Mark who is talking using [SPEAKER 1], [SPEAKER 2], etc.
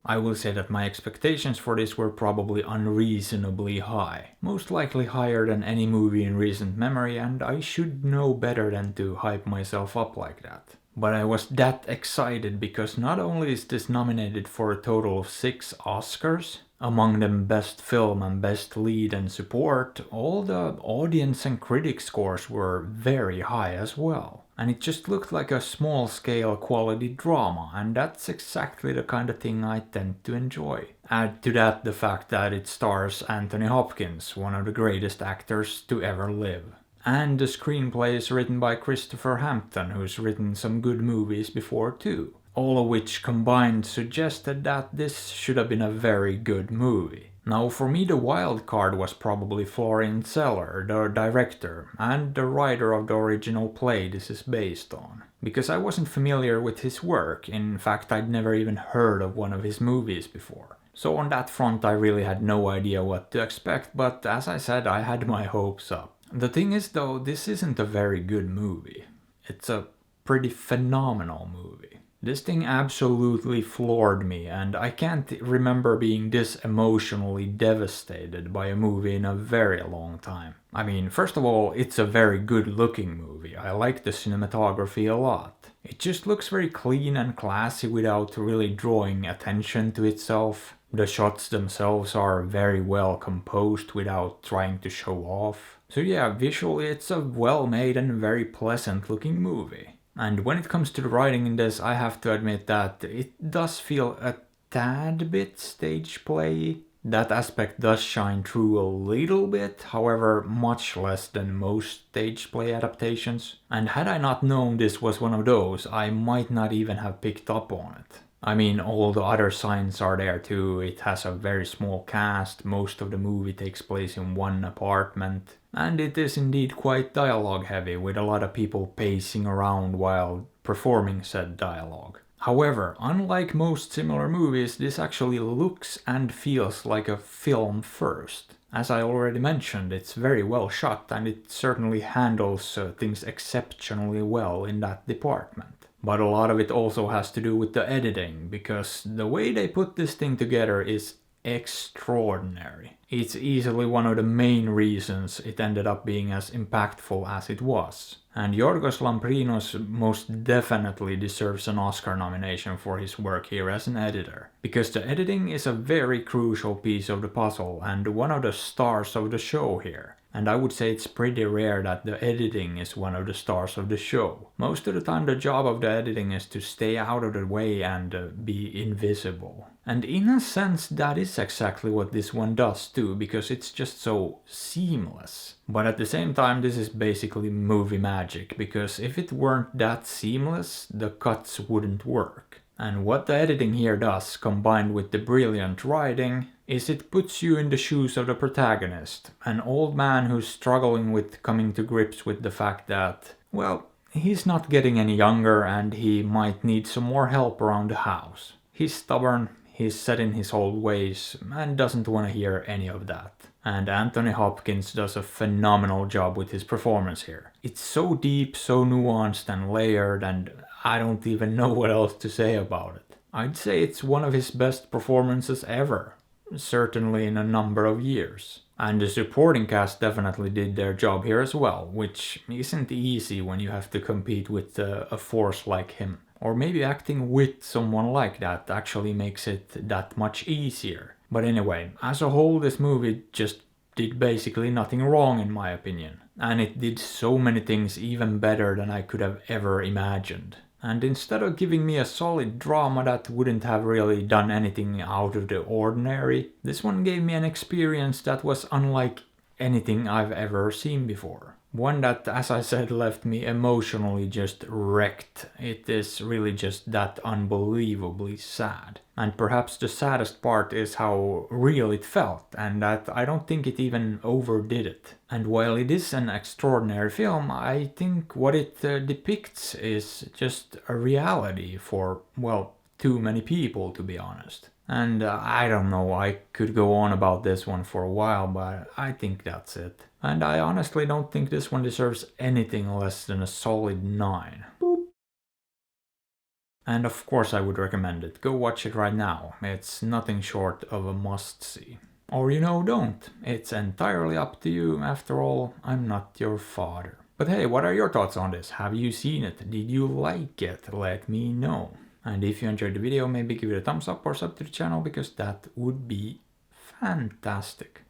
[SPEAKER 1] I will say that my expectations for this were probably unreasonably high. Most likely higher than any movie in recent memory, and I should know better than to hype myself up like that. But I was that excited because not only is this nominated for a total of 6 Oscars, among them Best Film and Best Lead and Support, all the audience and critic scores were very high as well. And it just looked like a small scale quality drama, and that's exactly the kind of thing I tend to enjoy. Add to that the fact that it stars Anthony Hopkins, one of the greatest actors to ever live. And the screenplay is written by Christopher Hampton, who's written some good movies before too. All of which combined suggested that this should have been a very good movie. Now for me the wild card was probably Florian Zeller, the director, and the writer of the original play this is based on. Because I wasn't familiar with his work, in fact I'd never even heard of one of his movies before. So on that front I really had no idea what to expect, but as I said I had my hopes up. The thing is though, this isn't a very good movie. It's a pretty phenomenal movie. This thing absolutely floored me, and I can't remember being this emotionally devastated by a movie in a very long time. I mean, first of all, it's a very good looking movie. I like the cinematography a lot. It just looks very clean and classy without really drawing attention to itself. The shots themselves are very well composed without trying to show off. So yeah, visually it's a well-made and very pleasant looking movie. And when it comes to the writing in this, I have to admit that it does feel a tad bit stage play. That aspect does shine through a little bit, however much less than most stage play adaptations. And had I not known this was one of those, I might not even have picked up on it. I mean, all the other signs are there too. It has a very small cast, most of the movie takes place in one apartment, and it is indeed quite dialogue heavy, with a lot of people pacing around while performing said dialogue. However, unlike most similar movies, this actually looks and feels like a film first. As I already mentioned, it's very well shot and it certainly handles things exceptionally well in that department. But a lot of it also has to do with the editing, because the way they put this thing together is extraordinary. It's easily one of the main reasons it ended up being as impactful as it was. And Yorgos Lamprinos most definitely deserves an Oscar nomination for his work here as an editor. Because the editing is a very crucial piece of the puzzle and one of the stars of the show here. And I would say it's pretty rare that the editing is one of the stars of the show. Most of the time the job of the editing is to stay out of the way and be invisible. And in a sense that is exactly what this one does too, because it's just so seamless. But at the same time this is basically movie magic, because if it weren't that seamless, the cuts wouldn't work. And what the editing here does, combined with the brilliant writing, is it puts you in the shoes of the protagonist, an old man who's struggling with coming to grips with the fact that, well, he's not getting any younger and he might need some more help around the house. He's stubborn, he's set in his old ways, and doesn't want to hear any of that. And Anthony Hopkins does a phenomenal job with his performance here. It's so deep, so nuanced and layered, and I don't even know what else to say about it. I'd say it's one of his best performances ever, certainly in a number of years. And the supporting cast definitely did their job here as well, which isn't easy when you have to compete with a force like him. Or maybe acting with someone like that actually makes it that much easier. But anyway, as a whole this movie just did basically nothing wrong in my opinion. And it did so many things even better than I could have ever imagined. And instead of giving me a solid drama that wouldn't have really done anything out of the ordinary, this one gave me an experience that was unlike anything I've ever seen before. One that, as I said, left me emotionally just wrecked. It is really just that unbelievably sad. And perhaps the saddest part is how real it felt, and that I don't think it even overdid it. And while it is an extraordinary film, I think what it depicts is just a reality for, well, too many people, to be honest. And I don't know, I could go on about this one for a while, but I think that's it. And I honestly don't think this one deserves anything less than a solid 9. And of course I would recommend it. Go watch it right now. It's nothing short of a must-see. Or don't. It's entirely up to you. After all, I'm not your father. But hey, what are your thoughts on this? Have you seen it? Did you like it? Let me know. And if you enjoyed the video, maybe give it a thumbs up or sub to the channel because that would be fantastic.